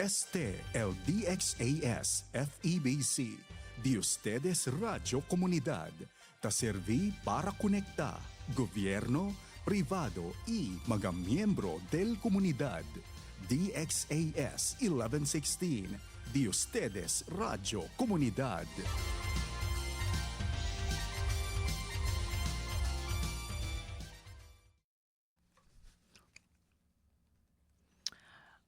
Este el DXAS FEBC, de ustedes Radio Comunidad, ta serví para conectar gobierno, privado y mga miyembro del comunidad. DXAS 1116, de ustedes Radio Comunidad.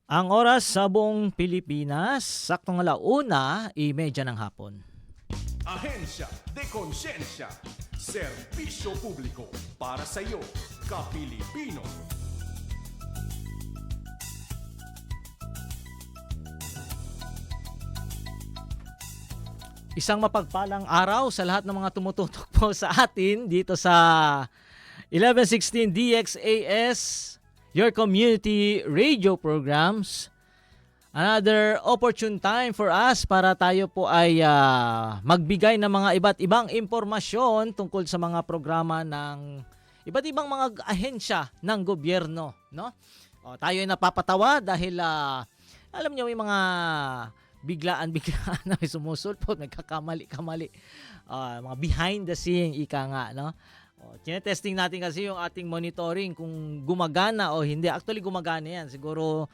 Ang oras sa buong Pilipinas, saktong 1:30 ng hapon. Ahensya de Konsensya, serbisyo publiko para sa iyo, ka-Pilipino. Isang mapagpalang araw sa lahat ng mga tumututok po sa atin dito sa 1116 DXAS, your community radio programs. Another opportune time for us para tayo po ay magbigay ng mga iba't ibang impormasyon tungkol sa mga programa ng iba't ibang mga ahensya ng gobyerno, no? Tayo ay napapatawa dahil alam niyo may mga biglaan na may sumusulpot, nagkakamali, mga behind the scene, ika nga, no? Tinetesting natin kasi yung ating monitoring kung gumagana o hindi. Actually, gumagana yan. Siguro,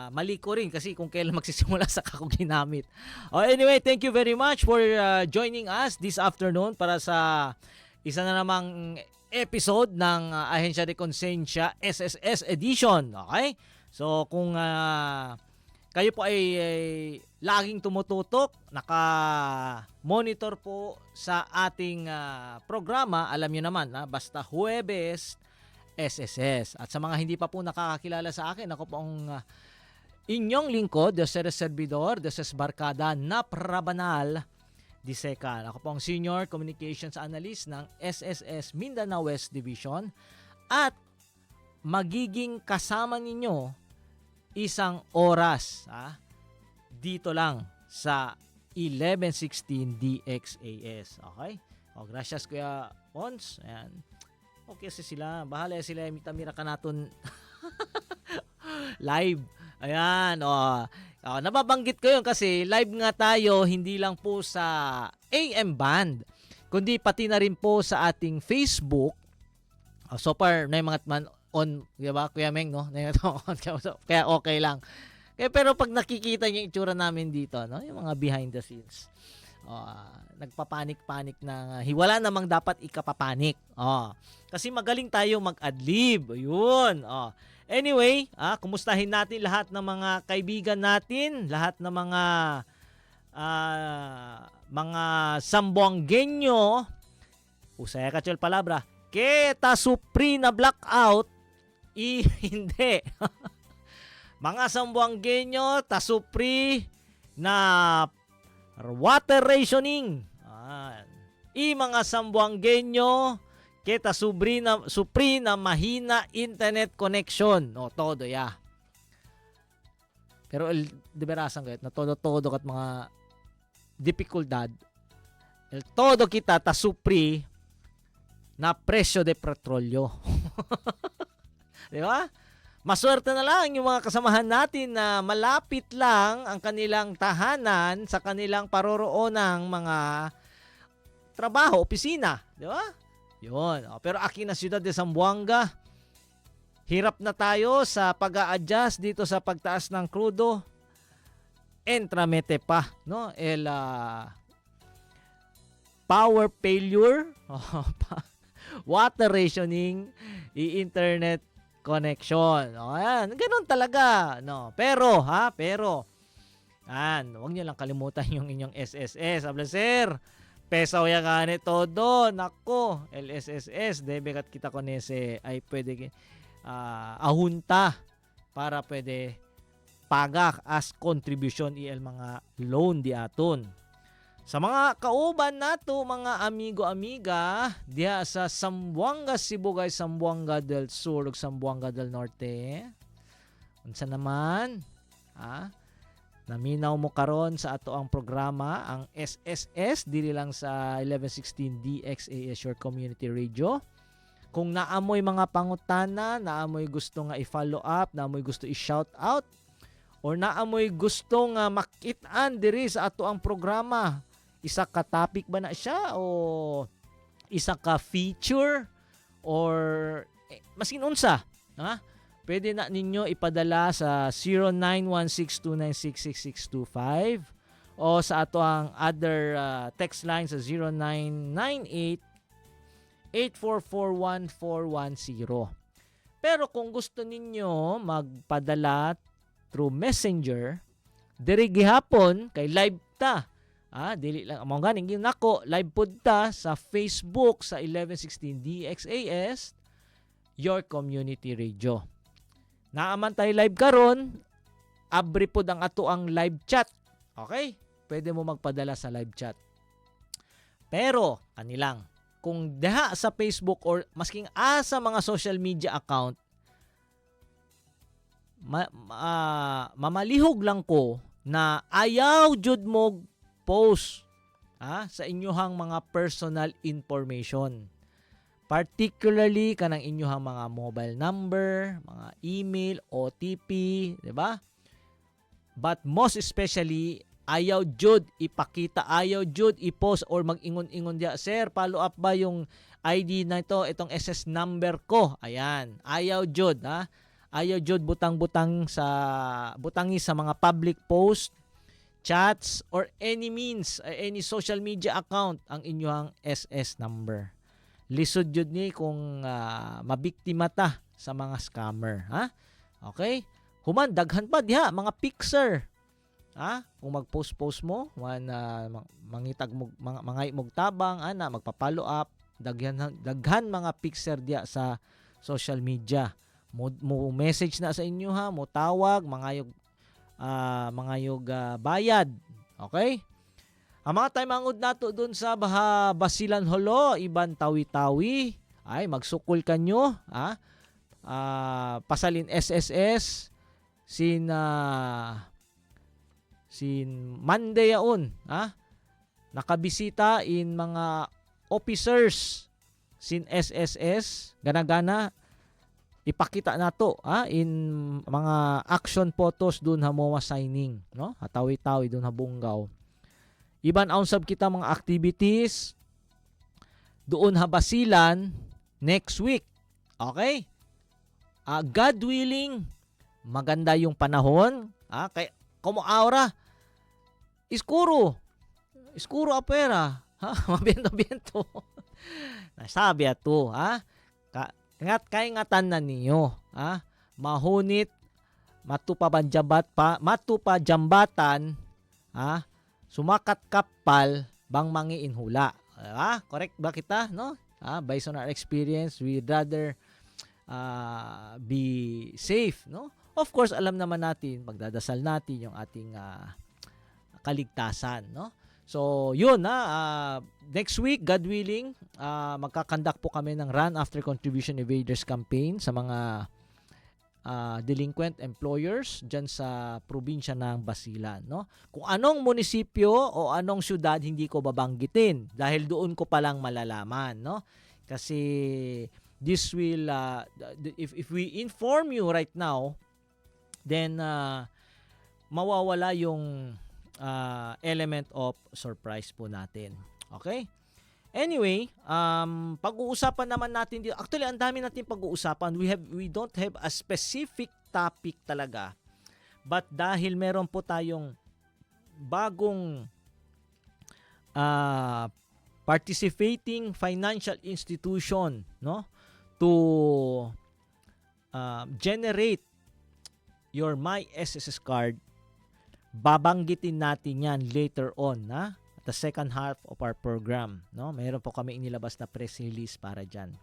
mali ko rin kasi kung kailan magsisimula sa kako ginamit. Anyway, thank you very much for joining us this afternoon para sa isa na namang episode ng Ahensya de Konsensya SSS Edition. Okay? So, kung kayo po ay laging tumututok, naka-monitor po sa ating programa, alam nyo naman, basta Huwebes, SSS. At sa mga hindi pa po nakakakilala sa akin, ako po ang inyong lingkod, Deses Servidor, Deses Barkada, Naprabanal, Disecan. Ako po ang Senior Communications Analyst ng SSS Mindanao West Division at magiging kasama ninyo isang oras dito lang sa 1116 DXAS. Okay? Gracias Kuya Pons. Ayan. Okay sila. Bahala sila. Mitamira ka natin live. Ayan. Nababanggit ko yun kasi live nga tayo hindi lang po sa AM band kundi pati na rin po sa ating Facebook. So far na yung mga on, diba, Kuya Meng, no? Kaya okay lang. Pero pag nakikita niyo yung itsura namin dito, no? Yung mga behind the scenes, nagpapanik-panik na hiwala namang dapat ikapapanik. Kasi magaling tayo mag-adlib. Ayun. Anyway, kumustahin natin lahat ng mga kaibigan natin, lahat ng mga Sambuangueño, usaya ka chel palabra, Keta supri na blackout, hindi. Mga Sambuangueño, tasupri na water rationing. Mga Sambuangueño, keta supri na mahina internet connection. Todo ya. Pero deberasan ko na todo kat mga dificultad. Todo kita tasupri na presyo de petrolyo. Di ba? Maswerte na lang yung mga kasamahan natin na malapit lang ang kanilang tahanan sa kanilang paroroonang mga trabaho, opisina. Di ba? Yun. Pero aki na siyudad de Zamboanga, hirap na tayo sa pag-a-adjust dito sa pagtaas ng krudo. Entramete pa, no? Power failure, water rationing, internet connection. Ayan, ganoon talaga, no. Pero, huwag niyo lang kalimutan yung inyong SSS. Habla, sir, pesaw ya gane todo. Nako, LSSS, debe kat kita konese ay pwede ahunta para pwede pagak as contribution il mga loan di aton. Sa mga kauban nato, mga amigo-amiga, diya sa Zamboanga, Sibugay, Zamboanga del Sur, ug Zamboanga del Norte. Unsa naman? Naminaw mo karon sa ato ang programa, ang SSS, dili lang sa 1116 DXAS, your community radio. Kung naamoy mga pangutana, naamoy gusto nga i-follow up, naamoy gusto i-shout out, o or naamoy gusto nga makit-an diri sa ato ang programa, isa ka topic ba na siya o isa ka feature or maskin unsa, ha? Pwede na ninyo ipadala sa 0916296625 o sa ato ang other text line sa 0998-844-1410. Pero kung gusto ninyo magpadala through Messenger, diri gihapon kay live ta. Dili lang amo ganing nako live pod ta sa Facebook sa 1116 DXAS Your Community Radio. Naaman tayo live karon, abri pod ang ato ang live chat. Okay? Pwede mo magpadala sa live chat. Pero kanilang kung deha sa Facebook or masking sa mga social media account, mamalihog lang ko na ayaw jud mo post sa inyohang mga personal information. Particularly kanang inyohang mga mobile number, mga email, OTP, di ba? But most especially, ayaw jud ipakita, ayaw jud i-post or mag-ingon-ingon dia, sir, follow up ba yung ID na ito, itong SS number ko. Ayan, ayaw jud, ha? Ayaw jud butangi sa mga public post, chats, or any means, any social media account ang inyong SS number. Lisod jud ni kung mabiktima ta sa mga scammer, ha? Okay? Human daghan pa diha mga picture. Kung mag-post mo, mangitag mo mga mog tabang magpa-follow up, daghan mga picture diha sa social media. Mo message na sa inyo ha, mo tawag, mangayog bayad. Okay? Ang mga tayo mangod nato dun sa Basilan Holo, Iban Tawi-Tawi, ay magsukol kanyo, pasalin SSS, sin Monday yaon, nakabisita in mga officers sin SSS, gana-gana, ipakita nato in mga action photos dun ha mo signing, no? Hatawi-tawi dun ha Bungaw. Iban aunsab kita mga activities doon ha Basilan next week. Okay? God willing, maganda yung panahon. Kay como aura, iskuro apera. Mabiento-biento. Nasabi ato. Kay ngatan na niyo. Mahunit, matupajambatan, sumakat kapal, bang mangiin hula. Correct ba kita? No? Based on our experience, we'd rather be safe. No? Of course, alam naman natin, pagdadasal natin yung ating kaligtasan. No? So, yun. Next week, God willing, magkakandak po kami ng Run After Contribution Evaders campaign sa mga delinquent employers dyan sa probinsya ng Basilan. No? Kung anong munisipyo o anong syudad, hindi ko babanggitin dahil doon ko palang malalaman. No? Kasi this will, if we inform you right now, then mawawala yung element of surprise po natin. Okay? Anyway, pag-uusapan naman natin dito. Actually, ang dami natin pag-uusapan. We don't have a specific topic talaga. But dahil meron po tayong bagong participating financial institution, no, to generate your My SSS card, babanggitin natin yan later on, the second half of our program, no? Mayroon po kami inilabas na press release para diyan.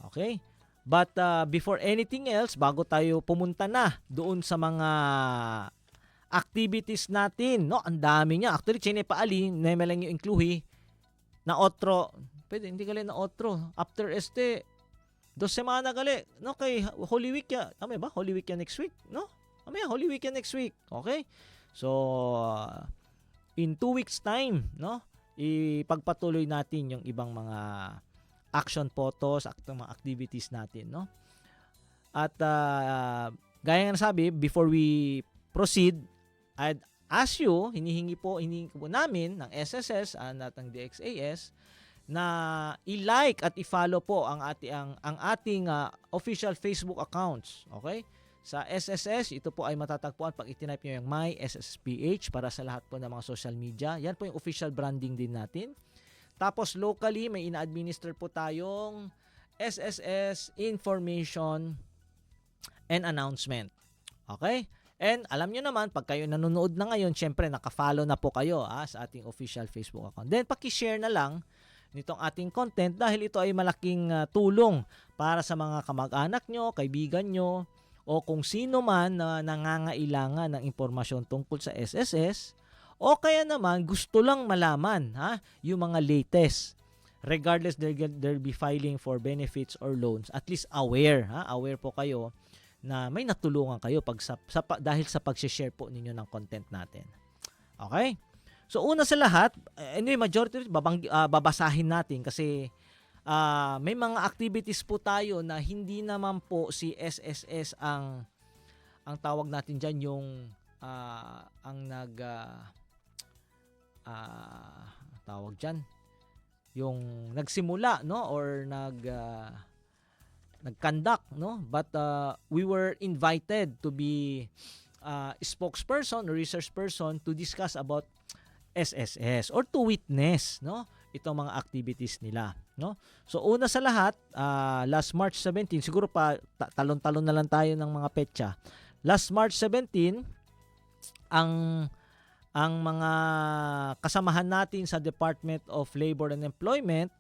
Okay? But before anything else, bago tayo pumunta na doon sa mga activities natin, no? Ang dami niya. Actually, chine pa ali, na lang yung incluhi na otro. Pwede hindi gali na otro. After 2 semana gali, no? Kay Holy Week ya. Tama ba? Holy Week ya next week, no? Tama ya, Holy Week ya next week. Okay? So, in 2 weeks time, no, ipagpatuloy natin yung ibang mga action photos, mga activities natin, no. At gaya nga nasabi, before we proceed, I'd ask you, hinihingi po namin ng SSS at ng DXAS na i-like at i-follow po ang ating official Facebook accounts. Okay? Sa SSS, ito po ay matatagpuan pag ititype nyo yung My SSPH para sa lahat po ng mga social media. Yan po yung official branding din natin. Tapos locally, may ina-administer po tayong SSS Information and Announcement. Okay? And alam nyo naman, pag kayo nanonood na ngayon, syempre naka-follow na po kayo sa ating official Facebook account. Then paki-share na lang nitong ating content dahil ito ay malaking tulong para sa mga kamag-anak nyo, kaibigan nyo, o kung sino man na nangangailangan ng impormasyon tungkol sa SSS o kaya naman gusto lang malaman yung mga latest regardless they'll be filing for benefits or loans, at least aware po kayo na may natulungan kayo dahil sa pag-share po ninyo ng content natin. Okay? So una sa lahat, anyway, majority babasahin natin kasi may mga activities po tayo na hindi naman po si SSS ang tawag natin diyan yung tawag diyan yung nagsimula or nag-conduct, no, but we were invited to be spokesperson or research person to discuss about SSS or to witness, no, itong mga activities nila, no. So una sa lahat, last March 17, siguro pa talon-talon na lang tayo ng mga petsa. Last March 17, ang mga kasamahan natin sa Department of Labor and Employment,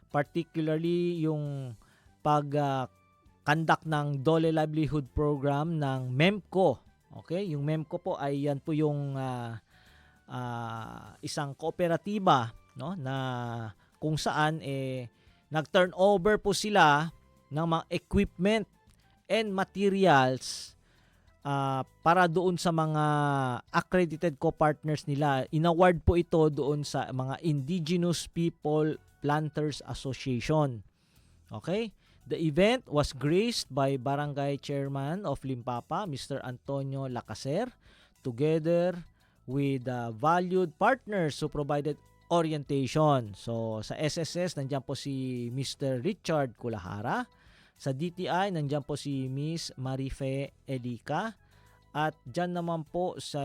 particularly yung pag-conduct ng Dole Livelihood Program ng MEMCO. Okay? Yung MEMCO po ay yan po yung isang kooperatiba, no, na kung saan nag-turn over po sila ng mga equipment and materials para doon sa mga accredited co-partners nila. In-award po ito doon sa mga Indigenous People Planters Association. Okay? The event was graced by Barangay Chairman of Limpapa, Mr. Antonio Lacaser, together with valued partners who provided orientation. So, sa SSS, nandiyan po si Mr. Richard Kulahara. Sa DTI, nandiyan po si Miss Marife Elica. At dyan naman po sa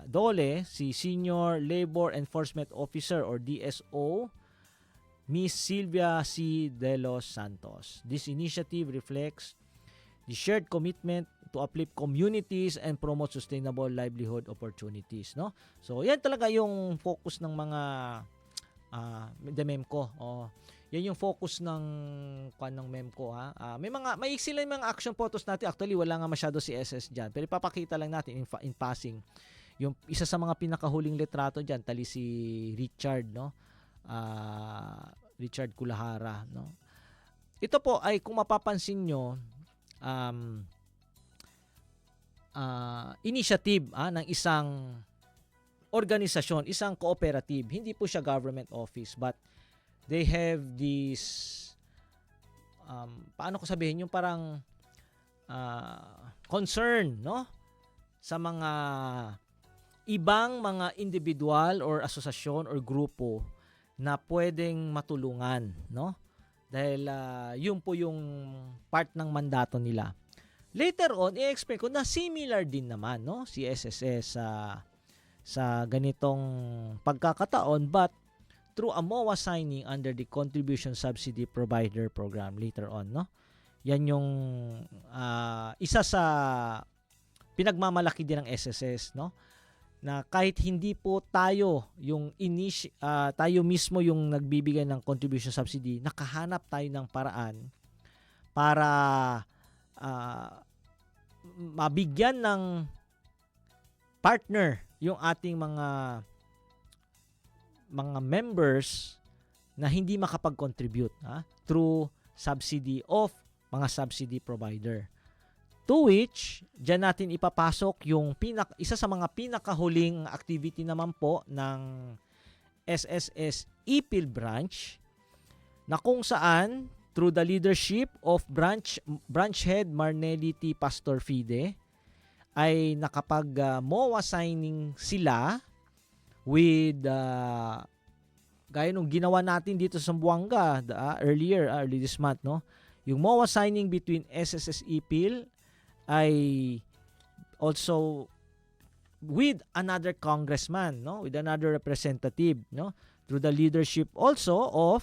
DOLE, si Senior Labor Enforcement Officer or DSO, Miss Sylvia C. De Los Santos. This initiative reflects the shared commitment to uplift communities and promote sustainable livelihood opportunities, no? So, yan talaga yung focus ng mga MEMCO. Yan yung focus ng MEMCO, may sila yung mga action photos natin. Actually, wala nga masyado si SS diyan. Pero ipapakita lang natin in passing. Yung isa sa mga pinakahuling litrato diyan, tali si Richard, no? Richard Kulahara, no? Ito po ay kung mapapansin nyo, initiative ng isang organisasyon, isang cooperative. Hindi po siya government office, but they have this paano ko sabihin, yung parang concern, no, sa mga ibang mga individual or asosasyon or grupo na pwedeng matulungan, no? Dahil yun po yung part ng mandato nila. Later on, i-explain ko na similar din naman, no, si SSS sa ganitong pagkakataon, but through a MOA signing under the Contribution Subsidy Provider Program later on, no? Yan yung isa sa pinagmamalaki din ng SSS, no? Na kahit hindi po tayo yung tayo mismo yung nagbibigay ng contribution subsidy, nakahanap tayo ng paraan para mabigyan ng partner yung ating mga members na hindi makapag-contribute through subsidy of mga subsidy provider. To which, dyan natin ipapasok yung isa sa mga pinakahuling activity naman po ng SSS Ipil branch, na kung saan through the leadership of branch head Marnelli T. Pastor Fide, ay nakapag MOA signing sila with gaya nung ginawa natin dito sa Zamboanga early this month, no? Yung MOA signing between SSS EPIL ay also with another congressman, no? With another representative, no? Through the leadership also of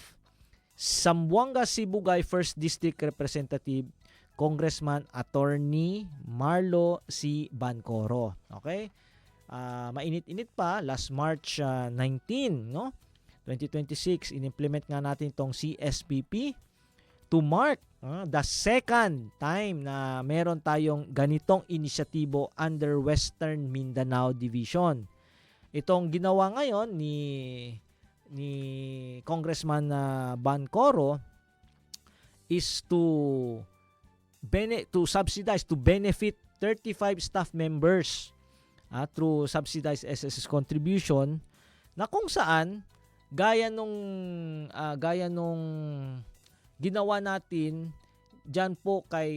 Zamboanga Sibugay 1st District Representative Congressman Attorney Marlo C. Bancoro. Okay? Mainit-init pa, last March 19, no? 2026, in-implement nga natin itong CSPP to mark the second time na meron tayong ganitong inisyatibo under Western Mindanao Division. Itong ginawa ngayon ni Congressman Bancoro is to subsidize, to benefit 35 staff members through subsidized SSS contribution, na kung saan gaya nung ginawa natin diyan po kay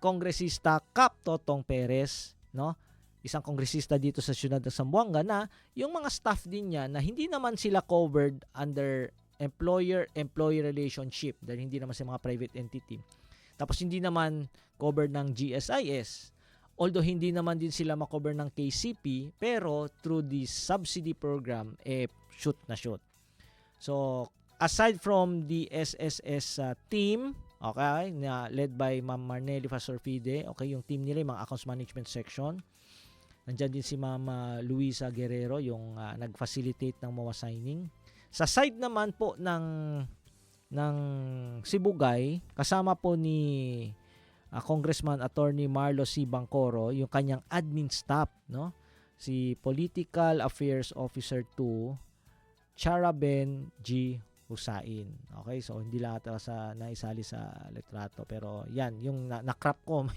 Kongresista Cap Totong Perez, no? Isang kongresista dito sa siyudad ng Zamboanga, na yung mga staff din niya na hindi naman sila covered under employer-employee relationship dahil hindi naman sa mga private entity. Tapos hindi naman covered ng GSIS. Although hindi naman din sila makover ng KCP, pero through the subsidy program, shoot na shoot. So, aside from the SSS team, okay, na led by Ma'am Marnelli Fasorfide, okay, yung team nila, yung mga accounts management section. Nandiyan din si Ma'am Luisa Guerrero, yung nag-facilitate ng MOA signing. Sa side naman po ng Sibugay, kasama po ni Congressman Attorney Marlo C. Bancoro, yung kanyang admin staff, no? Si Political Affairs Officer 2, Charaben G. Husain. Okay, so hindi lang ito naisali sa litrato, pero yan, yung na-crop ko,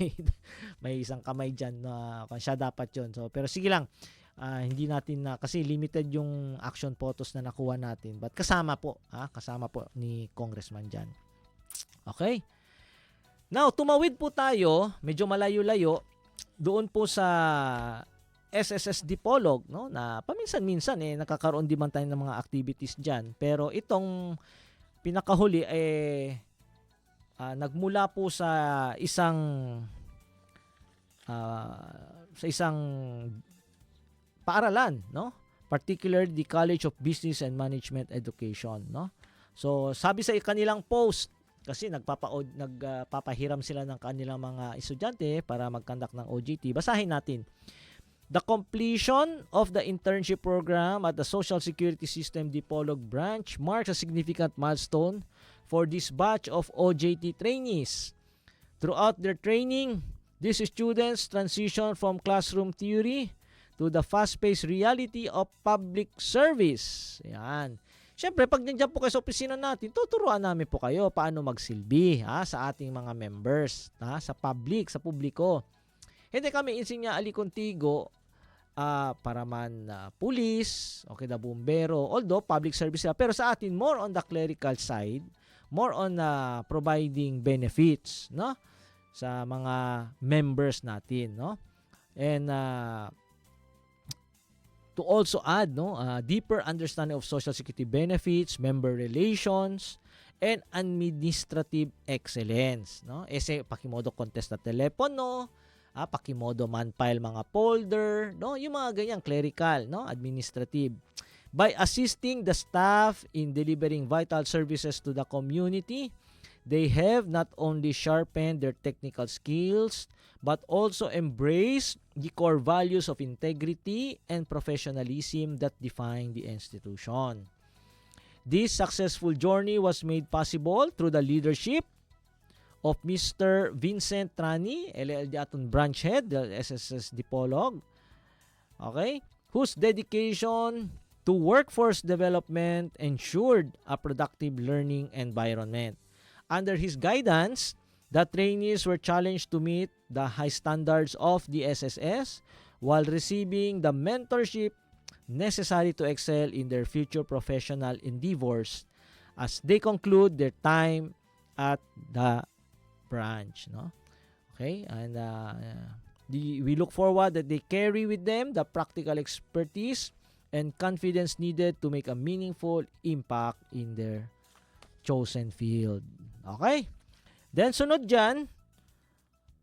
may isang kamay dyan na siya dapat yun. So, pero sige lang, hindi natin kasi limited yung action photos na nakuha natin, but kasama po ni Congressman dyan. Okay? Now, tumawid po tayo, medyo malayo-layo, doon po sa SSS Dipolog, no, na paminsan-minsan nakakaroon din man tayo ng mga activities diyan. Pero itong pinakahuli nagmula po sa isang paaralan, no? Particularly the College of Business and Management Education, no? So, sabi sa kanilang post, kasi nagpapahiram sila ng kanilang mga estudyante para mag-conduct ng OJT. Basahin natin. The completion of the internship program at the Social Security System Dipolog branch marks a significant milestone for this batch of OJT trainees. Throughout their training, these students transition from classroom theory to the fast-paced reality of public service. Yan. Siyempre, pag nandiyan po kayo sa opisina natin, tuturuan namin po kayo paano magsilbi sa ating mga members, sa publiko. Hindi kami insinya ali contigo para man pulis, okay, na bumbero, although public service sila. Pero sa atin, more on the clerical side, more on providing benefits, no, sa mga members natin, no. And to also add, no, deeper understanding of social security benefits, member relations, and administrative excellence, no. Pakimodo contest na telepono, pakimodo man-file mga folder, no, yung mga ganyang clerical, no, administrative. By assisting the staff in delivering vital services to the community, they have not only sharpened their technical skills, but also embraced the core values of integrity and professionalism that define the institution. This successful journey was made possible through the leadership of Mr. Vincent Trani, LLD aton branch head del SSS Dipolog, okay, whose dedication to workforce development ensured a productive learning environment. Under his guidance, the trainees were challenged to meet the high standards of the SSS while receiving the mentorship necessary to excel in their future professional endeavors as they conclude their time at the branch, no? Okay, and we look forward that they carry with them the practical expertise and confidence needed to make a meaningful impact in their chosen field. Okay? Then sunod dyan,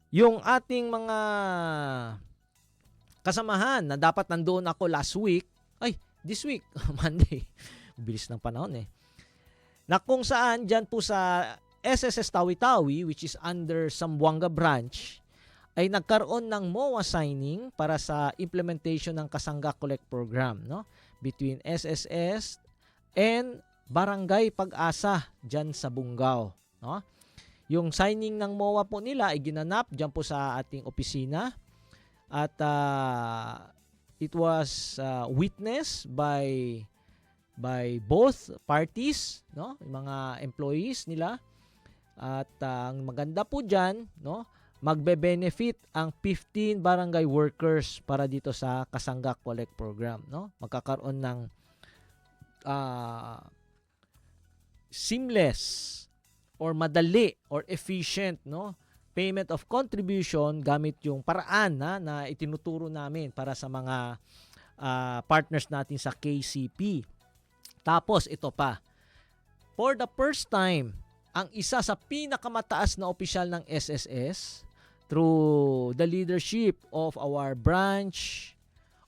yung ating mga kasamahan na dapat nandoon ako last week, this week, Monday, bilis ng panahon na kung saan dyan po sa SSS Tawi-Tawi, which is under Zamboanga branch, ay nagkaroon ng MOA signing para sa implementation ng Kasangga Collect Program, no? Between SSS and Barangay Pag-asa dyan sa Bungaw, no? Yung signing ng MOA po nila ay ginanap dyan po sa ating opisina at it was witnessed by both parties, no? Yung mga employees nila. At ang maganda po dyan, no? Magbe-benefit ang 15 barangay workers para dito sa Kasangga Collect Program, no? Magkakaroon ng seamless or madali or efficient, no, payment of contribution gamit yung paraan na itinuturo namin para sa mga partners natin sa KCP. Tapos ito pa, for the first time, ang isa sa pinakamataas na opisyal ng SSS through the leadership of our branch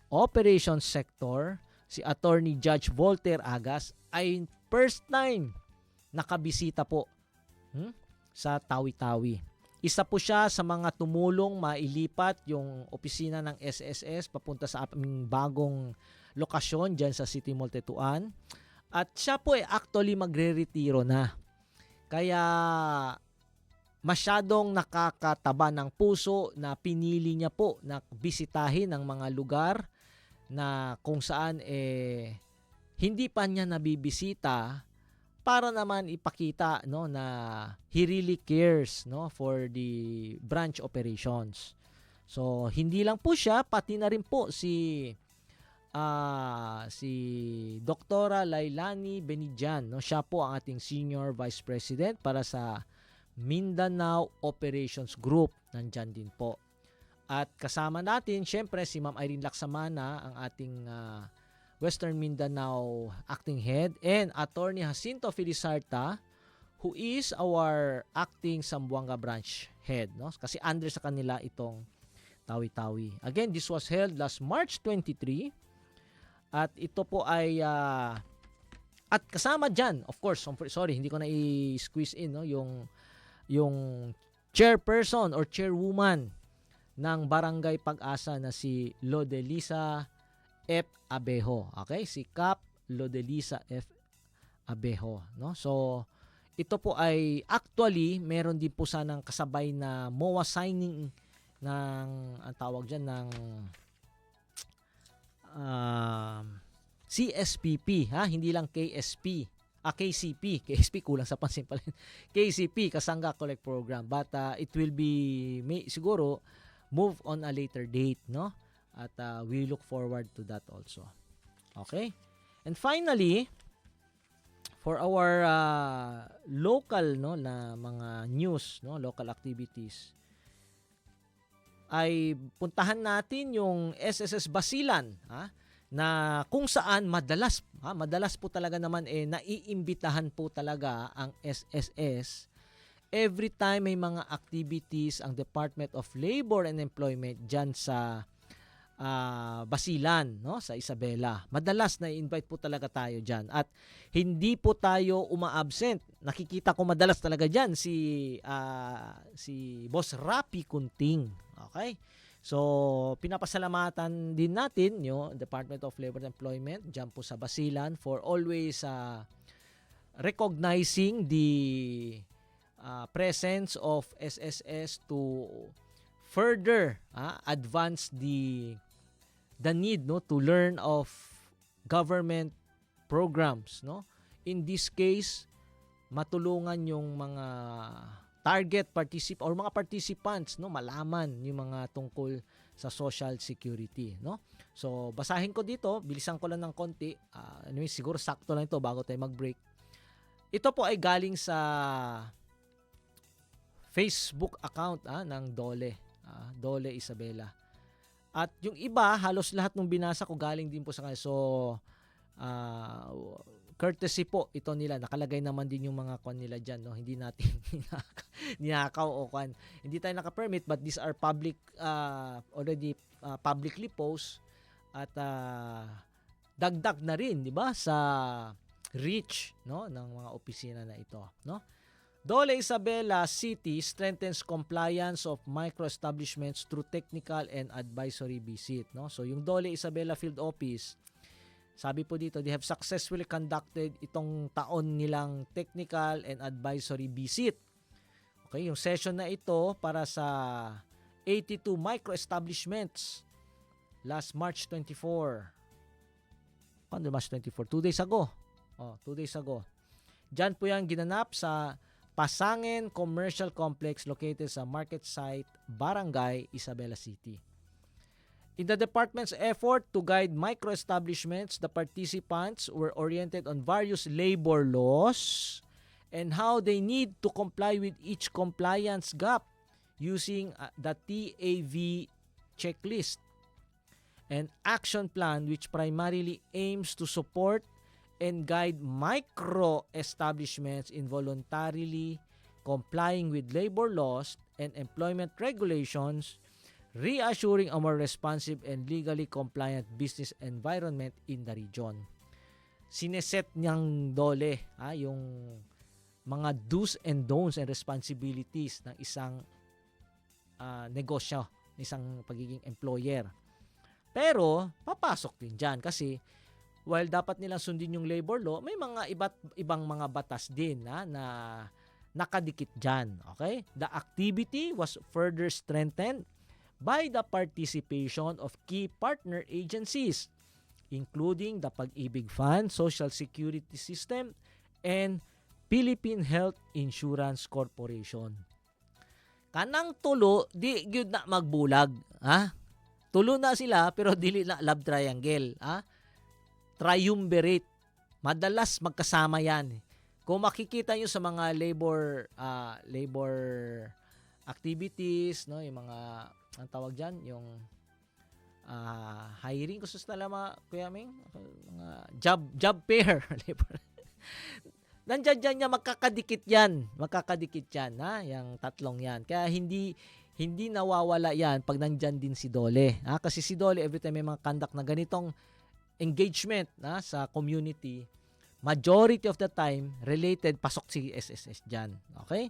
operations sector, si Attorney Judge Voltaire Agas, ay first time nakabisita po sa Tawi-Tawi. Isa po siya sa mga tumulong mailipat yung opisina ng SSS papunta sa aming bagong lokasyon dyan sa City Mall Tetuan. At siya po ay actually magre-retiro na. Kaya masyadong nakakataba ng puso na pinili niya po na bisitahin ang mga lugar na kung saan hindi pa niya nabibisita para naman ipakita, no, na he really cares, no, for the branch operations. So hindi lang po siya, pati na rin po si Doktora Lailani Benidjan, no, siya po ang ating Senior Vice President para sa Mindanao Operations Group, nandyan din po. At kasama natin, syempre, si Ma'am Irene Laksamana, ang ating Western Mindanao Acting Head, and Attorney Jacinto Filisarta, who is our Acting Zamboanga Branch Head, no? Kasi under sa kanila itong Tawi-Tawi. Again, this was held last March 23, at ito po ay at kasama dyan, of course, sorry, hindi ko na i-squeeze in, no, yung chairperson or chairwoman ng Barangay Pag-asa na si Lodelisa F. Abejo. Okay? Si Cap Lodelisa F. Abejo, no? So, ito po ay actually meron din po sanang kasabay na MOA signing ng ang tawag diyan ng CSPP, ha? Hindi lang KSP. KCP kulang sa pansin pala. KCP, Kasangga Collect Program. But it will be siguro move on a later date, no? At we look forward to that also. Okay? And finally, for our local, no, na mga news, no, local activities, ay puntahan natin yung SSS Basilan, ha? Na kung saan madalas po talaga naman naiimbitahan po talaga ang SSS every time may mga activities ang Department of Labor and Employment dyan sa Basilan, no, sa Isabela. Madalas na-invite po talaga tayo dyan at hindi po tayo uma-absent. Nakikita ko madalas talaga dyan si Boss Rapi Kunting. Okay? So, pinapasalamatan din natin yung Department of Labor and Employment dyan po sa Basilan for always recognizing the presence of SSS to further advance the need, no, to learn of government programs, no? In this case, matulungan yung mga target or mga participants, no, malaman yung mga tungkol sa social security, no? So, basahin ko dito, bilisan ko lang ng konti. Anyway, siguro sakto lang ito bago tayo mag-break. Ito po ay galing sa Facebook account ng Dole, Dole Isabela. At yung iba, halos lahat ng binasa ko galing din po sa kanya. So, courtesy po ito nila. Nakalagay naman din yung mga kwan nila dyan. No? Hindi natin ninakaw o kwan. Hindi tayo naka-permit, but these are public, already publicly post. At dagdag na rin, di ba, sa reach, no, ng mga opisina na ito, no? Dole Isabela City strengthens compliance of micro-establishments through technical and advisory visit, no? So yung Dole Isabela Field Office, sabi po dito, they have successfully conducted itong taon nilang technical and advisory visit. Okay, yung session na ito para sa 82 micro-establishments last March 24. Paano March 24? 2 days ago. 2 days ago. Diyan po yan ginanap sa Pasangen Commercial Complex located sa Market Site, Barangay, Isabela City. In the department's effort to guide micro-establishments, the participants were oriented on various labor laws and how they need to comply with each compliance gap using the TAV checklist, an action plan which primarily aims to support and guide micro-establishments in voluntarily complying with labor laws and employment regulations, reassuring a more responsive and legally compliant business environment in the region. Sineset niyang Dole yung mga do's and don'ts and responsibilities ng isang negosyo, isang pagiging employer. Pero, papasok din dyan kasi while dapat nilang sundin yung labor law, may mga ibang mga batas din na nakadikit dyan. Okay? The activity was further strengthened by the participation of key partner agencies, including the Pag-ibig Fund, Social Security System, and Philippine Health Insurance Corporation. Kanang tulo, di gyud na magbulag. Tulo na sila, pero dili na love triangle. Triumvirate. Madalas magkasama yan. Kung makikita nyo sa mga labor activities, no, yung mga, ang tawag dyan, yung hiring, kusus talaga Kuya Ming, mga job fair. Nandyan dyan niya, magkakadikit yan, yung tatlong yan. Kaya hindi nawawala yan pag nandyan din si Dole. Kasi si Dole, every time may mga conduct na ganitong engagement sa community, majority of the time related, pasok si SSS dyan. Okay?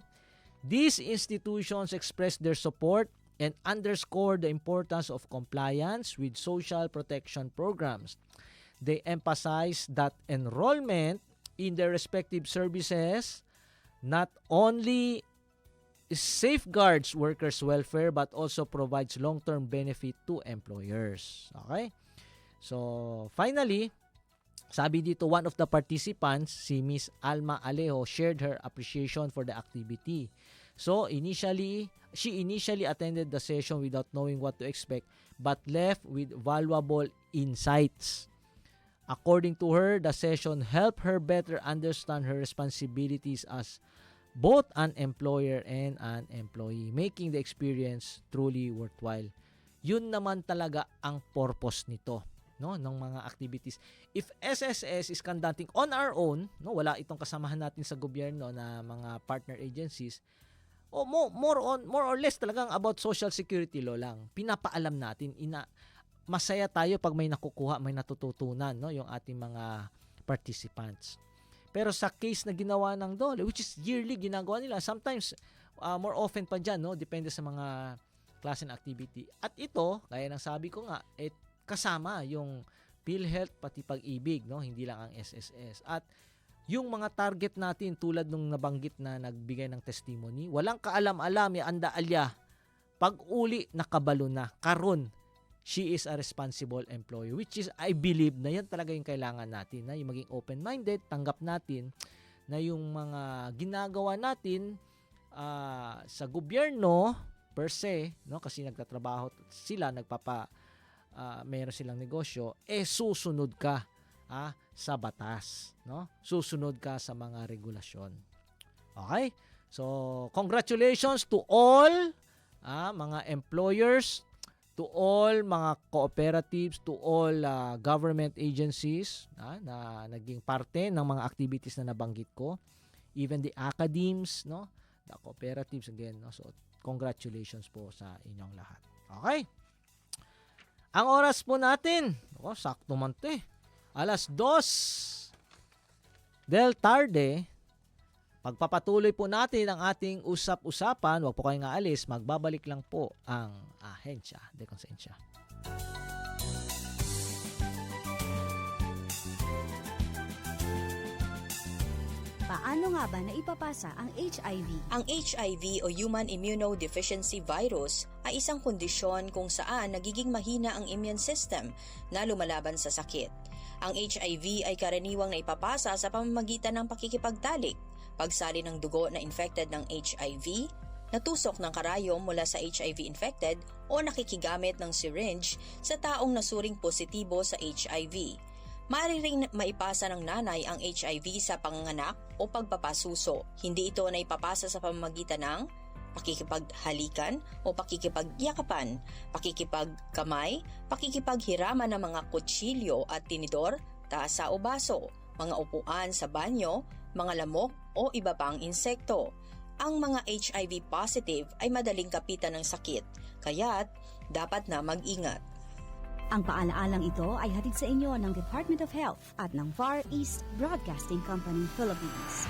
These institutions express their support and underscore the importance of compliance with social protection programs. They emphasize that enrollment in their respective services not only safeguards workers' welfare but also provides long-term benefit to employers. Okay? So, finally, sabi dito, one of the participants, si Miss Alma Alejo, shared her appreciation for the activity. So, she initially attended the session without knowing what to expect but left with valuable insights. According to her, the session helped her better understand her responsibilities as both an employer and an employee, making the experience truly worthwhile. Yun naman talaga ang purpose nito, no, ng mga activities. If SSS is conducting on our own, no, wala itong kasamahan natin sa gobyerno na mga partner agencies, more or less talagang about social security law lang. Pinapaalam natin, masaya tayo pag may nakukuha, may natututunan, no, yung ating mga participants. Pero sa case na ginawa ng Dole, which is yearly ginagawa nila, sometimes more often pa dyan, no, depende sa mga klase ng activity. At ito, kaya ng sabi ko nga, kasama yung PhilHealth pati Pag-ibig, no, hindi lang ang SSS. At yung mga target natin tulad nung nabanggit na nagbigay ng testimony, walang kaalam-alam ya anda alya. Pag uli nakabalo na, karon she is a responsible employee, which is, I believe na yan talaga yung kailangan natin, na yung maging open-minded, tanggap natin na yung mga ginagawa natin sa gobyerno per se, no, kasi nagtatrabaho sila, meron silang negosyo, susunod ka sa batas, no? Susunod ka sa mga regulasyon. Okay? So, congratulations to all mga employers, to all mga cooperatives, to all government agencies na naging parte ng mga activities na nabanggit ko. Even the academies, no? The cooperatives again, no? So, congratulations po sa inyong lahat. Okay? Ang oras po natin, sakto man 'to eh. 2:00 del tarde. Pagpapatuloy po natin ang ating usap-usapan, huwag po kayong aalis, magbabalik lang po ang Ahensya de Konsensya. Paano nga ba naipapasa ang HIV? Ang HIV o Human Immunodeficiency Virus ay isang kondisyon kung saan nagiging mahina ang immune system na lumalaban sa sakit. Ang HIV ay karaniwang naipapasa sa pamamagitan ng pakikipagtalik, pagsali ng dugo na infected ng HIV, natusok ng karayom mula sa HIV-infected o nakikigamit ng syringe sa taong nasuring positibo sa HIV. Maaari ring maipasa ng nanay ang HIV sa panganganak o pagpapasuso. Hindi ito naipapasa sa pamamagitan ng pakikipaghalikan o pakikipagyakapan, pakikipagkamay, pakikipaghiraman ng mga kutsilyo at tinidor, tasa o baso, mga upuan sa banyo, mga lamok o iba pang insekto. Ang mga HIV positive ay madaling kapitan ng sakit, kaya't dapat na mag-ingat. Ang paalaalang ito ay hatid sa inyo ng Department of Health at ng Far East Broadcasting Company, Philippines.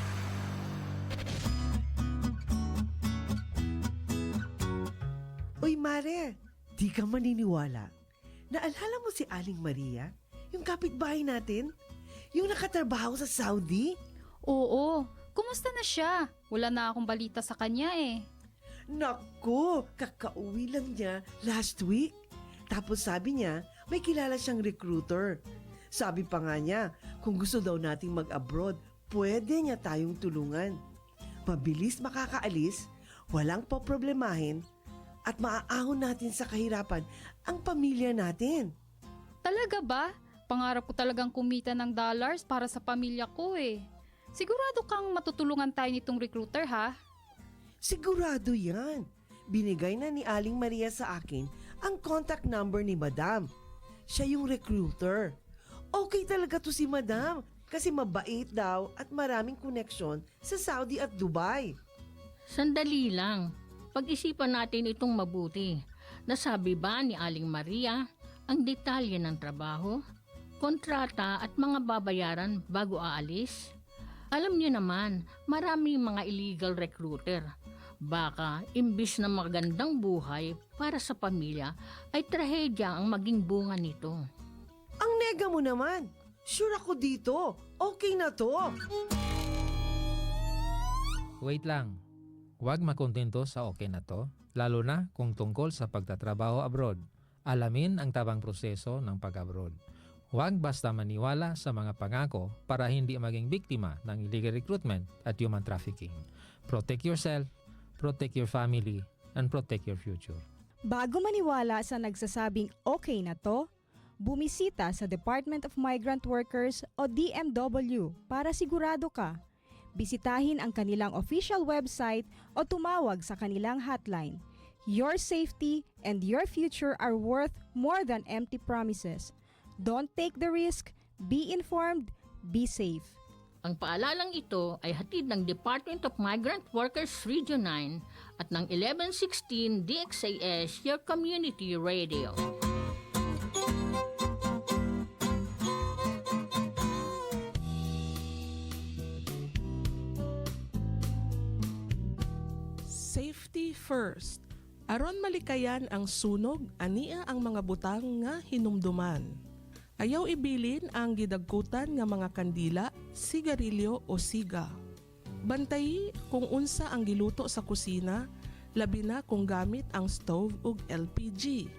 Uy, Mare, di ka maniniwala. Naalala mo si Aling Maria? Yung kapitbahay natin? Yung nakatrabaho sa Saudi? Oo, kumusta na siya? Wala na akong balita sa kanya eh. Naku, kakauwi lang niya last week. Tapos sabi niya, may kilala siyang recruiter. Sabi pa nga niya, kung gusto daw nating mag-abroad, pwede niya tayong tulungan. Mabilis makakaalis, walang poproblemahin, at maaahon natin sa kahirapan ang pamilya natin. Talaga ba? Pangarap ko talagang kumita ng dollars para sa pamilya ko eh. Sigurado kang matutulungan tayo nitong recruiter ha? Sigurado yan. Binigay na ni Aling Maria sa akin ang contact number ni Madam. Siya yung recruiter. Okay talaga to si Madam kasi mabait daw at maraming koneksyon sa Saudi at Dubai. Sandali lang. Pag-isipan natin itong mabuti. Nasabi ba ni Aling Maria ang detalye ng trabaho, kontrata at mga babayaran bago aalis? Alam niyo naman, maraming mga illegal recruiter. Baka, imbis na magandang buhay para sa pamilya, ay trahedya ang maging bunga nito. Ang nega mo naman. Sure ako dito. Okay na to. Wait lang. Huwag makontento sa okay na to, lalo na kung tungkol sa pagtatrabaho abroad. Alamin ang tabang proseso ng pag-abroad. Huwag basta maniwala sa mga pangako para hindi maging biktima ng illegal recruitment at human trafficking. Protect yourself, protect your family, and protect your future. Bago maniwala sa nagsasabing okay na to, bumisita sa Department of Migrant Workers o DMW para sigurado ka. Bisitahin ang kanilang official website o tumawag sa kanilang hotline. Your safety and your future are worth more than empty promises. Don't take the risk, be informed, be safe. Ang paalalang ito ay hatid ng Department of Migrant Workers Region 9 at ng 1116 DXAS, your community radio. Safety first. Aron malikayan ang sunog, ania ang mga butang nga hinumduman. Ayaw ibilin ang gidagkutan nga mga kandila, sigarilyo o siga. Bantayi kung unsa ang giluto sa kusina, labi na kung gamit ang stove ug LPG.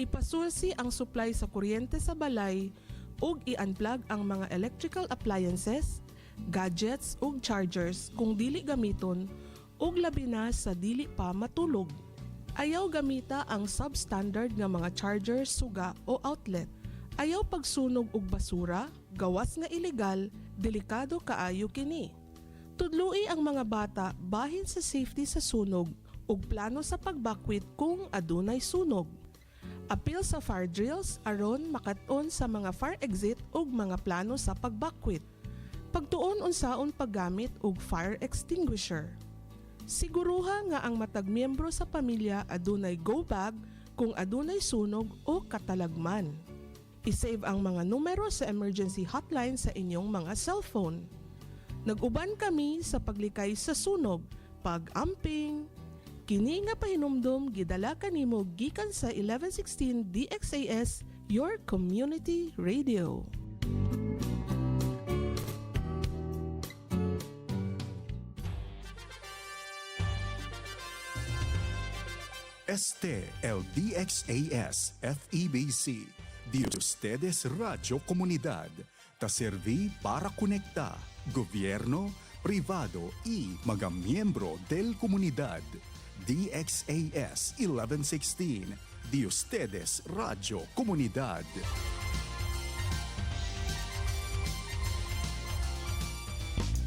Ipasulsi ang supply sa kuryente sa balay ug i-unplug ang mga electrical appliances, gadgets ug chargers kung dili gamiton ug labi na sa dili pa matulog. Ayaw gamita ang substandard nga mga charger, suga o outlet. Ayaw pagsunog og basura, gawas nga ilegal, delikado kaayo kini. Tudloi ang mga bata bahin sa safety sa sunog ug plano sa pagbakwit kung adunay sunog. Apil sa fire drills aron makat-on sa mga fire exit ug mga plano sa pagbakwit. Pagtuon unsaon paggamit og fire extinguisher. Siguruha nga ang matag miyembro sa pamilya adunay go bag kung adunay sunog o katalagman. I-save ang mga numero sa emergency hotline sa inyong mga cellphone. Nag-uban kami sa paglikay sa sunog, pag-amping. Kini nga pahinumdom gidala kanimo gikan sa 1116 DXAS, your community radio. Este el DXAS FEBC, de ustedes Radio Comunidad, ta serví para conectar gobierno, privado y mga miyembro del comunidad. DXAS 1116, de ustedes Radio Comunidad.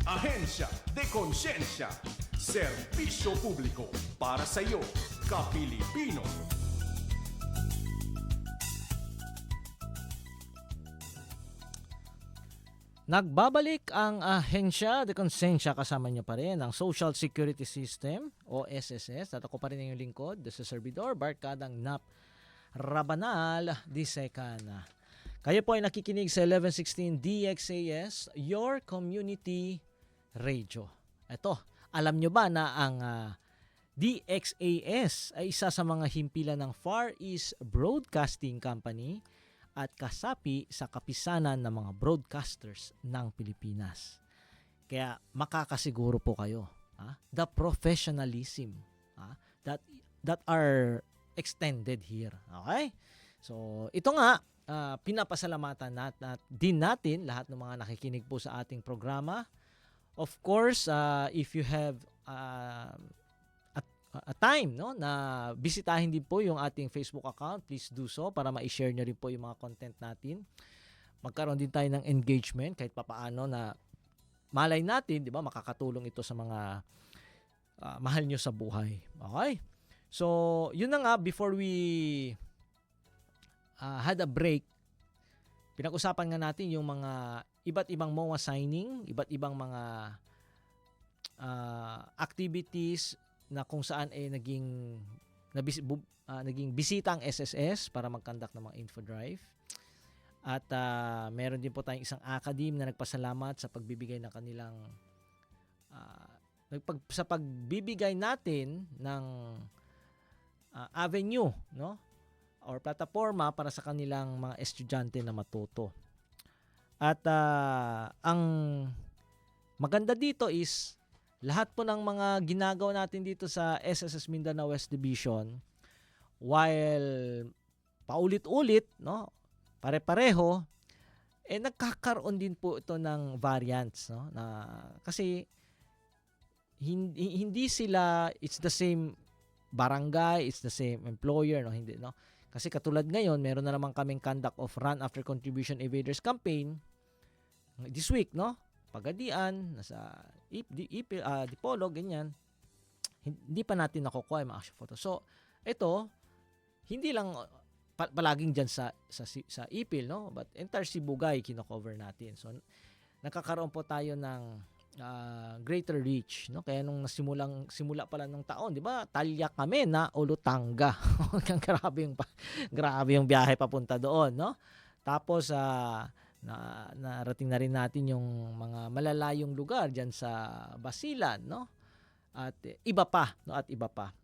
Ahensya de Konsensya, serbisyo publiko para sa iyo, Kapilipino. Nagbabalik ang Ahensya de Konsensya, kasama niyo pa rin ang Social Security System o SSS. At ako pa rin ang inyong lingkod, sa servidor, Barkadang Nap Rabanal di Secana. Kayo po ay nakikinig sa 1116 DXAS, your community radio. Ito, alam nyo ba na ang DXAS ay isa sa mga himpilan ng Far East Broadcasting Company at kasapi sa kapisanan ng mga broadcasters ng Pilipinas. Kaya makakasiguro po kayo, the professionalism that are extended here. Okay? So, ito nga, pinapasalamatan din natin lahat ng mga nakikinig po sa ating programa. Of course, if you have a time na bisitahin din po yung ating Facebook account, please do so para ma-share nyo rin po yung mga content natin. Magkaroon din tayo ng engagement kahit papaano na malay natin, di ba, makakatulong ito sa mga mahal nyo sa buhay. Okay? So, yun na nga, before we had a break, pinag-usapan nga natin yung mga iba't ibang MOA signing, iba't ibang mga activities na kung saan ay naging bisita ang SSS para mag-conduct ng mga info drive. At meron din po tayong isang academe na nagpasalamat sa pagbibigay ng kanilang sa pagbibigay natin ng avenue, no, or plataforma para sa kanilang mga estudyante na matuto. At ang maganda dito is lahat po ng mga ginagawa natin dito sa SSS Mindanao West Division, while paulit-ulit, no, pare-pareho, nagkakaroon din po ito ng variants, no, na kasi hindi sila it's the same barangay, it's the same employer, no, hindi, no. Kasi katulad ngayon, meron na naman kaming conduct of Run After Contribution Evaders campaign this week, no. Pagadian, nasa Dipolog, ganyan. Hindi pa natin nakukuha yung mga action photo. So, ito, hindi lang palaging dyan sa Ipil, no? But entire Sibugay kino-cover natin. So, nakakaroon po tayo ng greater reach, no? Kaya nung simula pala nung taon, di ba? Talya kami na Olutanga. grabe yung biyahe papunta doon, no? Tapos, narating na rin natin yung mga malalayong lugar diyan sa Basilan, no? At iba pa,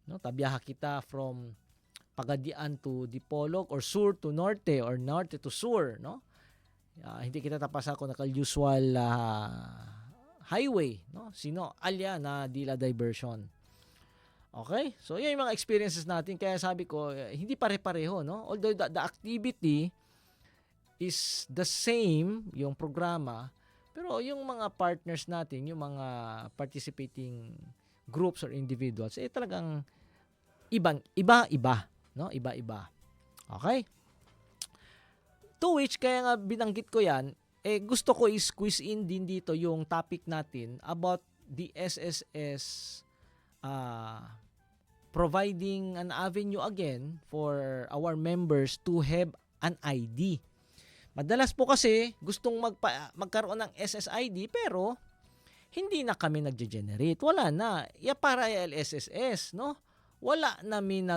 no? Tabiyaha kita from Pagadian to Dipolog or sur to norte or norte to sur, no? Hindi kita tapasa ko usual highway, no? Sino alya na dila diversion. Okay? So, yun yung mga experiences natin. Kaya sabi ko, hindi pare-pareho, no? Although the activity is the same, yung programa, pero yung mga partners natin, yung mga participating groups or individuals, talagang iba-iba, no? Iba-iba. Okay? To which, kaya nga binanggit ko yan, gusto ko i-squeeze in din dito yung topic natin about the SSS providing an avenue again for our members to have an ID. Madalas po kasi gustong magkaroon ng SSID pero hindi na kami nagge-generate. Wala na. Para LSSS, no? Wala namin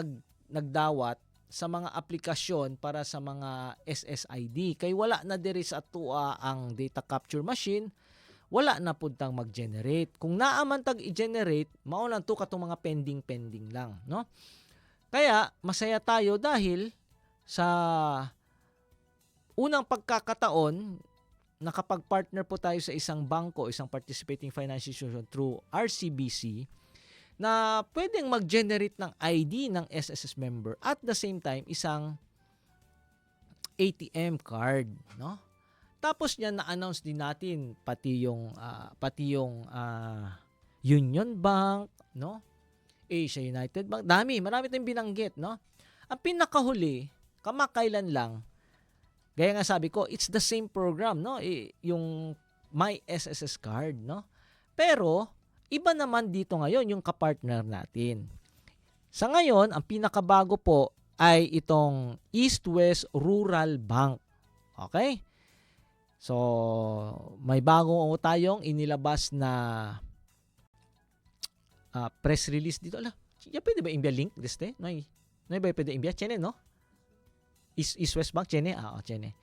nagdawat sa mga aplikasyon para sa mga SSID. Kay wala na diri sa atua ang data capture machine, wala na puntang mag-generate. Kung naaman tag i-generate, maulan to katong mga pending lang, no? Kaya masaya tayo dahil sa unang pagkakataon, nakapag-partner po tayo sa isang bangko, isang participating financial institution through RCBC na pwedeng mag-generate ng ID ng SSS member at the same time isang ATM card, no? Tapos niya na-announce din natin pati yung Union Bank, no? Asia United Bank, marami tayong binanggit, no? Ang pinakahuli, kamakailan lang, gaya nga sabi ko, it's the same program, no? Yung My SSS card, no? Pero iba naman dito ngayon yung kapartner natin. Sa ngayon, ang pinakabago po ay itong East West Rural Bank. Okay? So, may bago tayong inilabas na press release dito. Pwede ba imbya link deste? Nay ba pwede imbya? Chene, no? East West Bank, Chene? Chene.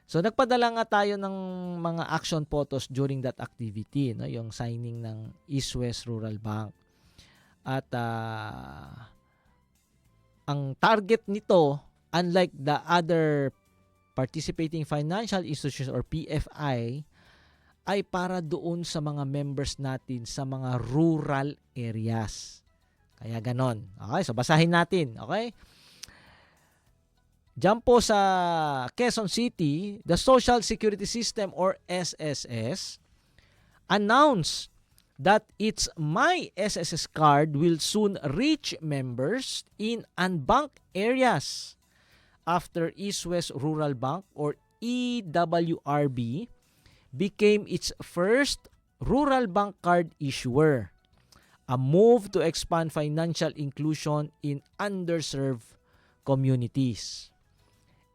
So, nagpadala nga tayo ng mga action photos during that activity, no? Yung signing ng East West Rural Bank. At ang target nito, unlike the other participating financial institutions or PFI, ay para doon sa mga members natin sa mga rural areas. Kaya ganon. Okay, so basahin natin. Okay? Diyan po sa Quezon City, the Social Security System or SSS announced that its My SSS card will soon reach members in unbanked areas after East West Rural Bank or EWRB became its first rural bank card issuer, a move to expand financial inclusion in underserved communities.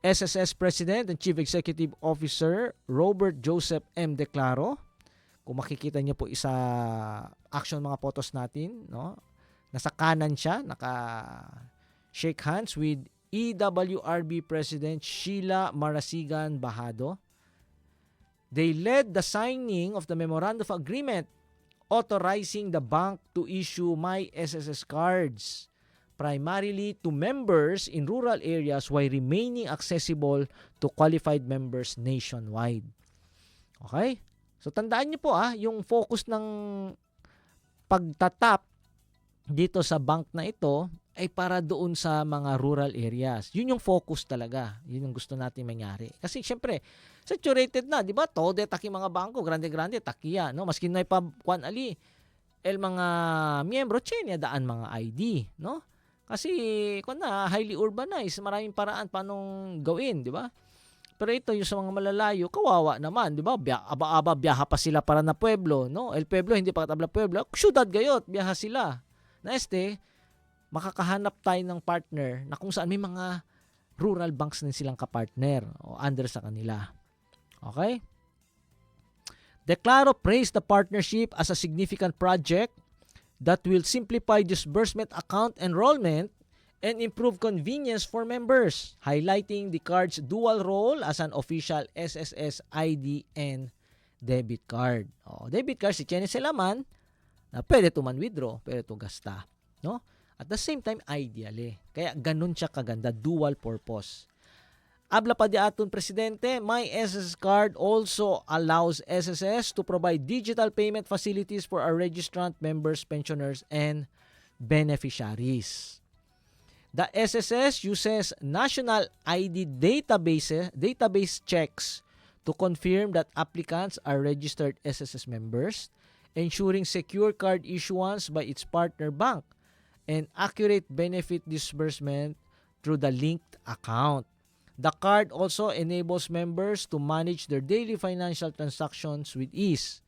SSS President and Chief Executive Officer Robert Joseph M. Declaro, kung makikita niyo po isa action mga photos natin, no? Nasa kanan siya, naka-shake hands with EWRB President Sheila Marasigan Bahado. They led the signing of the Memorandum of Agreement authorizing the bank to issue My SSS cards primarily to members in rural areas while remaining accessible to qualified members nationwide. Okay? So tandaan niyo po yung focus ng pagtatap dito sa bank na ito ay para doon sa mga rural areas. Yun yung focus talaga. Yun yung gusto natin mangyari. Kasi syempre, saturated na, di ba? Tode taki mga bangko, grande takiya, no? Maski na ipabkuan ali el mga miyembro chenya daan mga ID, no? Kasi kung na highly urbanized, maraming paraan panong gawin, di ba? Pero ito yung sa mga malalayo, kawawa naman, di ba? Aba-aba biyaha pa sila para na pueblo, no? El pueblo hindi pa katabla pueblo, syudad gayot, biyaha sila. Na makakahanap tayo ng partner na kung saan may mga rural banks din silang kapartner o under sa kanila. Okay? Declaro praised the partnership as a significant project that will simplify disbursement account enrollment and improve convenience for members, highlighting the card's dual role as an official SSS ID and debit card. Debit card si Chene Selaman na pwede tuman withdraw, pwede to gasta, no? At the same time, ideally. Kaya ganun siya kaganda, dual purpose. Abla pa di aton presidente, My SSS card also allows SSS to provide digital payment facilities for our registrant members, pensioners, and beneficiaries. The SSS uses national ID database checks to confirm that applicants are registered SSS members, ensuring secure card issuance by its partner bank and accurate benefit disbursement through the linked account. The card also enables members to manage their daily financial transactions with ease.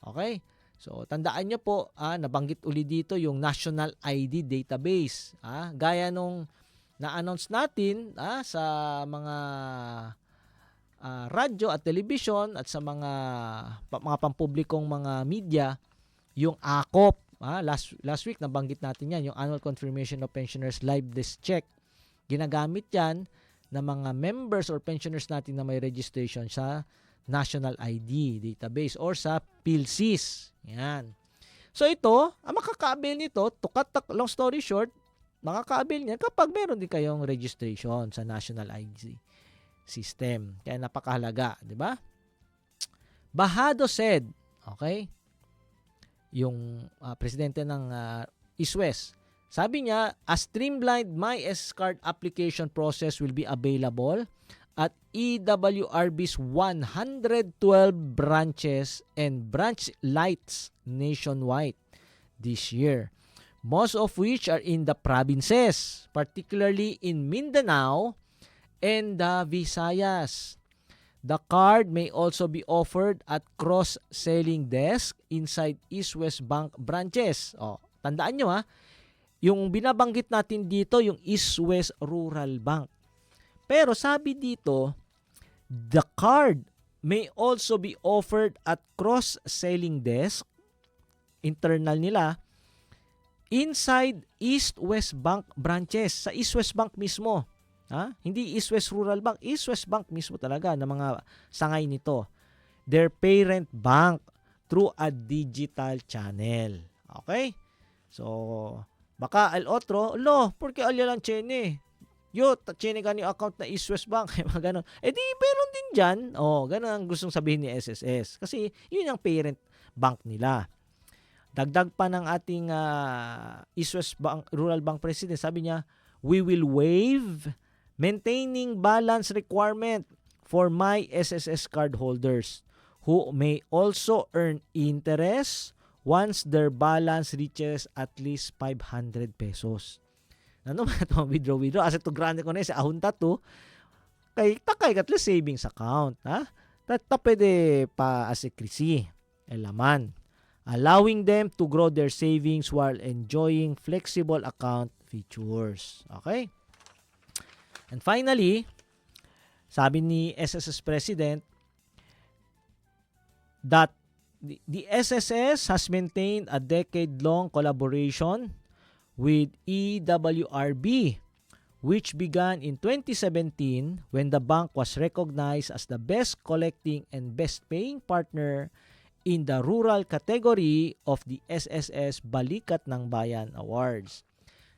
Okay? So, tandaan nyo po, nabanggit uli dito yung National ID Database. Gaya nung na-announce natin sa mga radyo at television at sa mga pampublikong mga media, yung AKOP. Last week, nabanggit natin yan, yung Annual Confirmation of Pensioners Live Desk Check. Ginagamit yan ng mga members or pensioners natin na may registration sa National ID Database or sa PhilSys. Yan. So ito, ang makaka-avail nito, to cut the long story short, makaka-avail niyan kapag meron din kayong registration sa National ID system. Kaya napakahalaga, di ba? Bahado said, okay? Yung presidente ng ISWES, sabi niya, a streamlined MySCard application process will be available at EWRB's 112 branches and branch lights nationwide this year, most of which are in the provinces, particularly in Mindanao and the Visayas. The card may also be offered at cross-selling desk inside East West Bank branches. Tandaan nyo yung binabanggit natin dito, yung East West Rural Bank. Pero sabi dito, the card may also be offered at cross-selling desk, internal nila, inside East-West Bank branches. Sa East-West Bank mismo. Hindi East-West Rural Bank. East-West Bank mismo talaga ng mga sangay nito. Their parent bank through a digital channel. Okay? So, baka al otro, porque alya lang chene. Chene ka ni account na East-West Bank. Ganon. Di, meron din dyan. Ganon ang gustong sabihin ni SSS. Kasi, yun ang parent bank nila. Dagdag pa ng ating East-West Bank, Rural Bank President, sabi niya, we will waive maintaining balance requirement for my SSS card holders who may also earn interest once their balance reaches at least 500 pesos. Ano ba ito? Withdraw. As ito grande ko na sa ahunta to, kay takay katlo savings account. Tata pwede pa asekrisi. Elaman. Allowing them to grow their savings while enjoying flexible account features. Okay? And finally, sabi ni SSS President that the SSS has maintained a decade-long collaboration with EWRB, which began in 2017 when the bank was recognized as the best collecting and best paying partner in the rural category of the SSS Balikat ng Bayan Awards.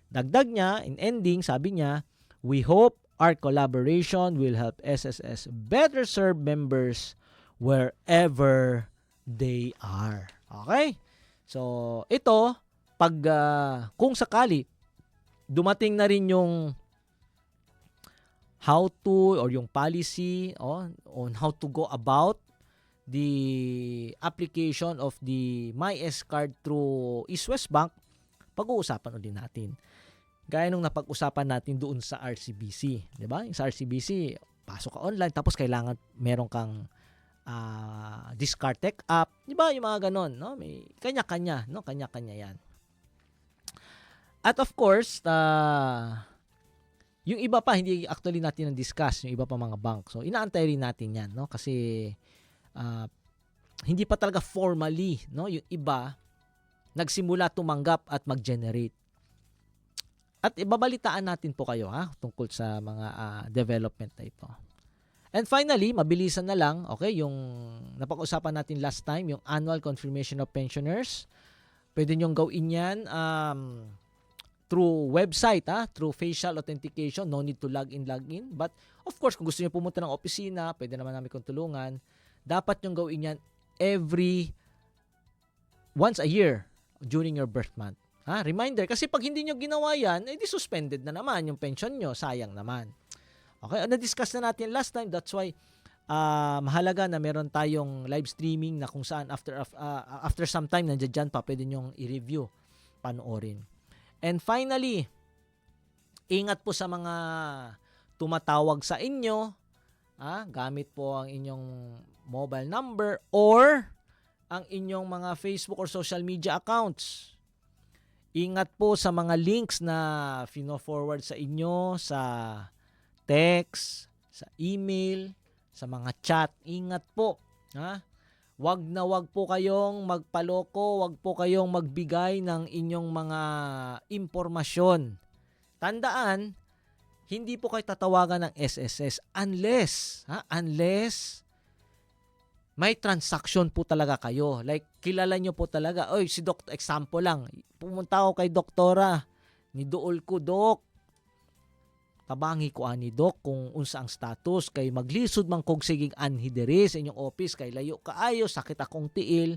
Dagdag niya, in ending, sabi niya, we hope our collaboration will help SSS better serve members wherever they are. Okay? So, ito, pag kung sakali dumating na rin yung how to or yung policy on how to go about the application of the MySCard through East West Bank, pag-uusapan ulit natin. Gaya nung napag-usapan natin doon sa RCBC, 'di ba? Sa RCBC, pasok ka online tapos kailangan meron kang discard tech app, 'di ba? Yung mga ganon, no? May kanya-kanya, no? Kanya-kanya 'yan. At of course, yung iba pa hindi actually natin na-discuss, yung iba pa mga bank. So inaantay rin natin 'yan, no? Kasi hindi pa talaga formally, no? Yung iba nagsimula tumanggap at mag-generate. At ibabalitaan natin po kayo tungkol sa mga development na ito. And finally, mabilisan na lang, okay, yung napag-usapan natin last time, yung annual confirmation of pensioners. Pwede nyong gawin yan through website, through facial authentication, no need to log in. But of course, kung gusto niyo pumunta ng opisina, pwede naman namin kong tulungan. Dapat nyong gawin yan once a year during your birth month. Reminder, kasi pag hindi nyo ginawa yan, di suspended na naman yung pension nyo. Sayang naman. Okay, na-discuss na natin last time. That's why mahalaga na meron tayong live streaming na kung saan after some time, nandiyan dyan pa, pwede nyong i-review, panoorin. And finally, ingat po sa mga tumatawag sa inyo. Gamit po ang inyong mobile number or ang inyong mga Facebook or social media accounts. Ingat po sa mga links na fino-forward sa inyo sa text, sa email, sa mga chat. Ingat po. Ha? Wag po kayong magpaloko, wag po kayong magbigay ng inyong mga impormasyon. Tandaan, hindi po kayo tatawagan ng SSS unless may transaction po talaga kayo. Like, kilala nyo po talaga. Oy, si Doktor, example lang. Pumunta ako kay Doktora. Ni Dool ko, Dok. Tabangi ko ani, Dok, kung unsa ang status. Kay maglisod man kog sigig anhi diri sa inyong office. Kay layo kaayo, sakit akong tiil.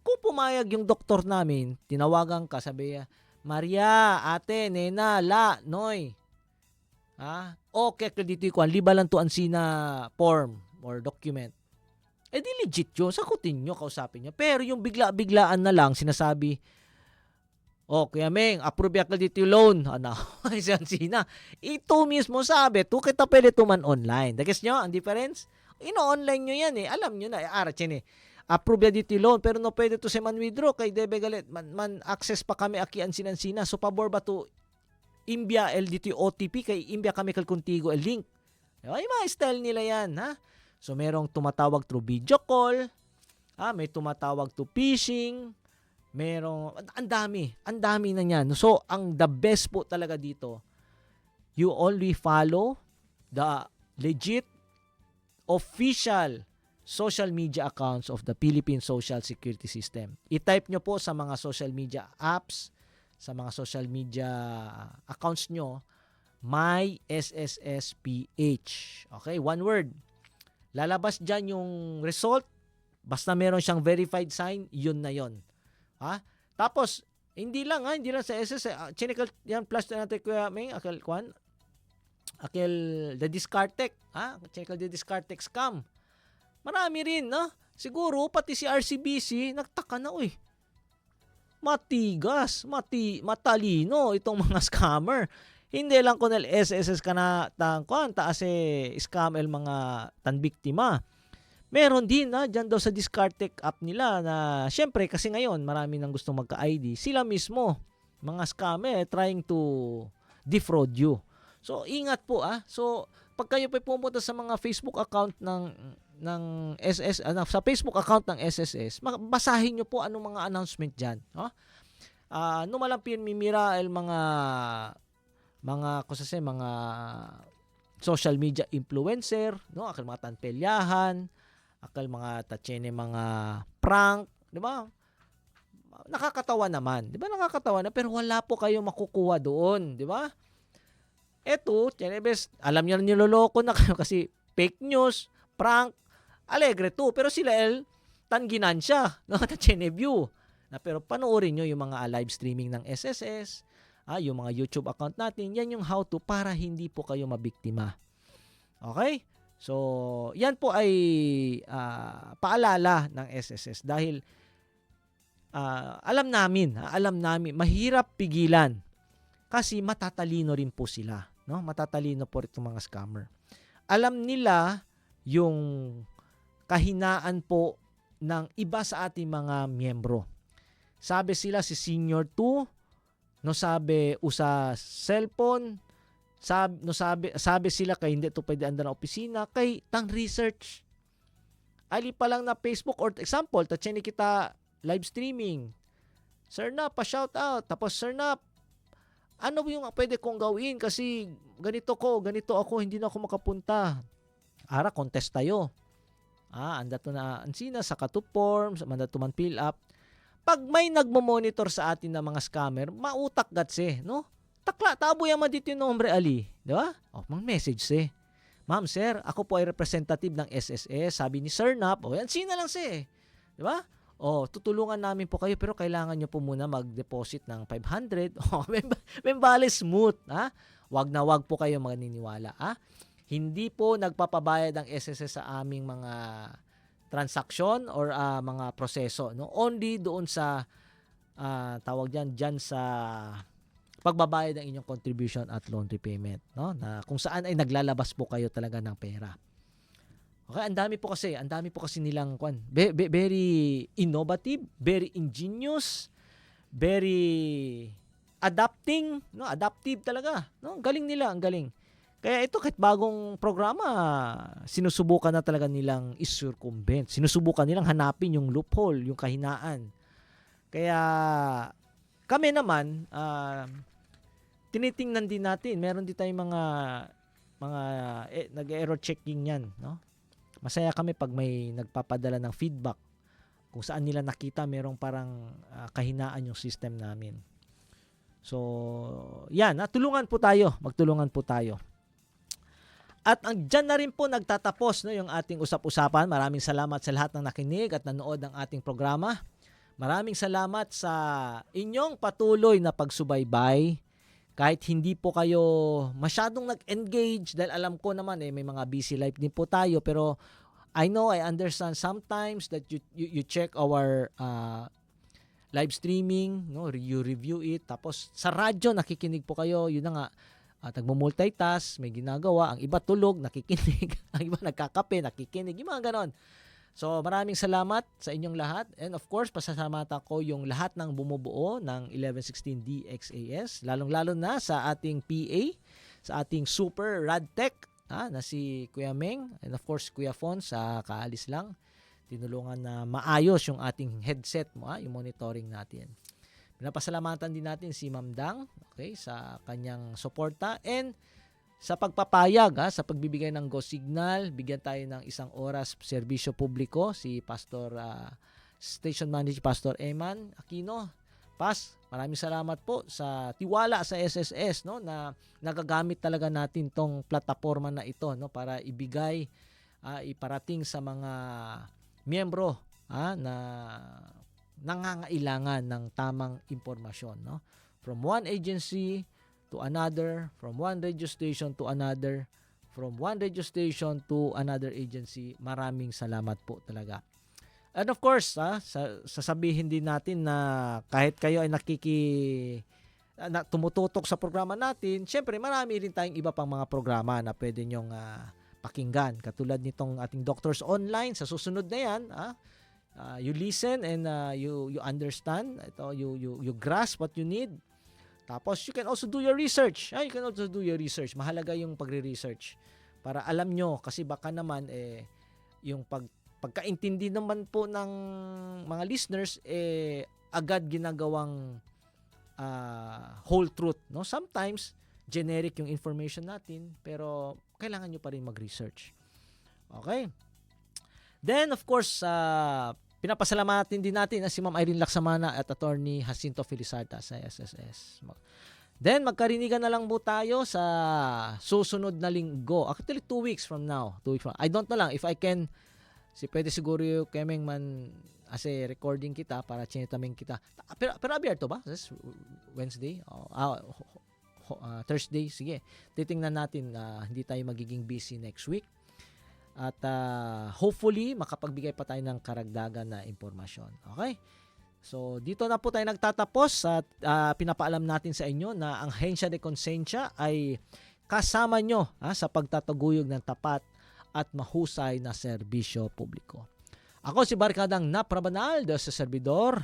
Kung pumayag yung doktor namin, tinawagan ka, sabi niya, Maria, ate, nena, la, noy. Okay, dito ko, liba lang to ansina form or document. Di legit yun. Sakutin nyo, kausapin nyo. Pero yung bigla-biglaan na lang, sinasabi, Kuya Meng, approve yakal dito yung loan. Sina. Ito mismo sabi, to kita pwede tuman online. Dagis nyo, ang difference? Ino-online nyo yan Alam nyo na, arat yan Approve ya dito yung loan, pero no pwede to si man withdraw. Kay debe galit, man access pa kami akian sinan-sina. So, pabor ba to imbya el dito yung OTP, kay imbya kami kalkuntigo el link. Ay, mga style nila yan, ha? So, merong tumatawag through video call, may tumatawag to phishing, merong, ang dami na yan. So, the best po talaga dito, you only follow the legit, official social media accounts of the Philippine Social Security System. I-type nyo po sa mga social media apps, sa mga social media accounts nyo, my SSSPH. Okay, one word. Lalabas dyan yung result. Basta meron siyang verified sign, yun na yun. Tapos, hindi lang sa SS. Chinikal yan plus na natin kuya Meng, akil the Discartec. Chinikal the Discartec scam. Marami rin, no? Siguro, pati si RCBC, nagtaka na, matigas, matalino itong mga scammer. Hindi lang ko nil SSS ka na taas scam el mga tanbiktima. Meron din dyan daw sa Discartec app nila na syempre kasi ngayon marami nang gustong magka-ID. Sila mismo, mga scammer trying to defraud you. So ingat po So pag kayo pa pumunta sa mga Facebook account ng SS, sa Facebook account ng SSS, basahin nyo po anong mga announcement dyan. Numalang mimira el mga social media influencer, no? Akal mga tanpelyahan, akal mga tatsene, mga prank, di ba? Nakakatawa naman, di ba? Nakakatawa na, pero wala po kayo makukuha doon, di ba? Eto, alam niyo niloloko na kayo kasi fake news, prank, Alegre to, pero sila tan ginansya, no? Tatsene view. Pero panoorin nyo yung mga live streaming ng SSS, yung mga YouTube account natin, yan yung how to para hindi po kayo mabiktima. Okay? So, yan po ay paalala ng SSS dahil alam namin, mahirap pigilan kasi matatalino rin po sila. No? Matatalino po itong mga scammer. Alam nila yung kahinaan po ng iba sa ating mga miyembro. Sabi sila si Senior 2, no sabi usa cellphone, sabi sila kay hindi to pwede andar na opisina, kay tang research. Ali pa lang na Facebook or example, tatseni kita live streaming. Sir na, pa-shout out. Tapos, sir na, ano yung pwede kong gawin kasi ganito ako, hindi na ako makapunta. Ara, contest tayo. Andato na ansina sa katup forms, mandato man fill up. Pag may nagmo-monitor sa atin na mga scammer, mautak gatse, no? Takla, tabo yaman dito yung nombre ali. Di ba? Mag-message Ma'am, sir, ako po ay representative ng SSS. Sabi ni Sir Nap, yan sina lang Di ba? Tutulungan namin po kayo pero kailangan nyo po muna mag-deposit ng 500. Membale smooth. Wag na wag po kayo maniniwala. Hindi po nagpapabayad ang SSS sa aming mga transaction or mga proseso, no? Only doon sa tawag dyan sa pagbabayad ng inyong contribution at loan repayment, no? Na kung saan ay naglalabas po kayo talaga ng pera. Okay, ang dami po kasi nilang very innovative, very ingenious, very adapting, no? Adaptive talaga, no? Galing nila, ang galing. Kaya ito kahit bagong programa, sinusubukan na talaga nilang i-circumvent. Sinusubukan nilang hanapin yung loophole, yung kahinaan. Kaya kami naman, tinitingnan din natin. Meron din tayong mga nag-error checking yan, no? Masaya kami pag may nagpapadala ng feedback kung saan nila nakita merong parang kahinaan yung system namin. So, yan, magtulungan po tayo. At dyan na rin po nagtatapos, no, yung ating usap-usapan. Maraming salamat sa lahat ng nakinig at nanood ng ating programa. Maraming salamat sa inyong patuloy na pagsubaybay. Kahit hindi po kayo masyadong nag-engage, dahil alam ko naman may mga busy life din po tayo, pero I understand sometimes that you check our live streaming, no, you review it, tapos sa radyo nakikinig po kayo, yun na nga, nagmo-multitask, may ginagawa, ang iba tulog, nakikinig, ang iba nagkakape, nakikinig, yung mga ganon. So, maraming salamat sa inyong lahat. And of course, pasasalamatan ko yung lahat ng bumubuo ng 1116 DXAS, lalong-lalo na sa ating PA, sa ating super radtech, na si Kuya Meng, and of course, Kuya Fon, sa kaalis lang. Tinulungan na maayos yung ating headset mo, yung monitoring natin. Pinapasalamatan din natin si Ma'am Dang, okay, sa kanyang suporta and sa pagpapayag, sa pagbibigay ng go signal. Bigyan tayo ng 1 oras serbisyo publiko si Pastor Station Manager Pastor Eman Aquino. Maraming salamat po sa tiwala sa SSS, no, na nagagamit talaga natin tong plataforma na ito, no, para ibigay iparating sa mga miyembro na nangangailangan ng tamang impormasyon, no, from one agency to another, from one radio station to another, from one radio station to another agency. Maraming salamat po talaga. And of course, sasabihin din natin na kahit kayo ay tumututok sa programa natin, syempre marami rin tayong iba pang mga programa na pwede nyong pakinggan. Katulad nitong ating Doctors Online, sa susunod na yan, you listen and you understand, you grasp what you need. Tapos, you can also do your research. Mahalaga yung pagre-research para alam nyo. Kasi baka naman, yung pagkaintindi naman po ng mga listeners, agad ginagawang whole truth. No? Sometimes, generic yung information natin, pero kailangan nyo pa rin mag-research. Okay? Then, of course, pinapasalamatan din natin si Ma'am Irene Laksamana at Attorney Jacinto Felizarta sa SSS. Then, magkarinigan na lang po tayo sa susunod na linggo. Actually, 2 weeks from now. I don't know lang if I can, pwede siguro yung Kemeng man as recording kita para chinitamin kita. Pero abierto ba? This Wednesday? Thursday? Sige. Titingnan natin na hindi tayo magiging busy next week. At hopefully, makapagbigay pa tayo ng karagdagan na impormasyon. Okay? So, dito na po tayo nagtatapos at pinapaalam natin sa inyo na ang Ahensya de Konsensya ay kasama nyo sa pagtataguyod ng tapat at mahusay na serbisyo publiko. Ako si Barkadang Naprabanal sa servidor,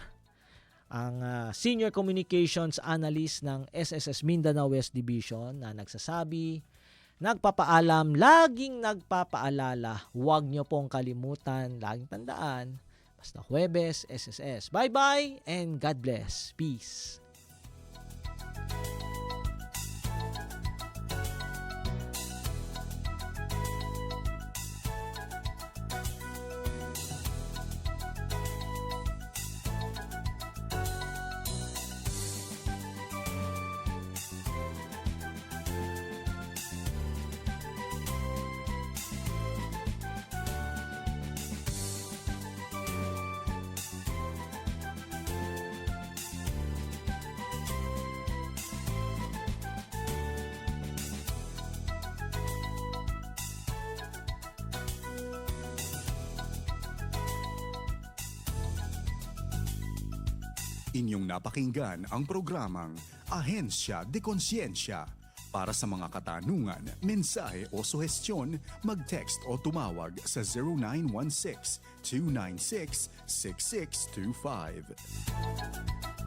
ang Senior Communications Analyst ng SSS Mindanao West Division na nagsasabi, nagpapaalam, laging nagpapaalala, huwag nyo pong kalimutan, laging tandaan, basta Huwebes, SSS. Bye-bye and God bless. Peace. Inyong napakinggan ang programang Ahensya de Konsensya, Para sa mga katanungan, mensahe o suhestyon, mag-text o tumawag sa 0916-296-6625.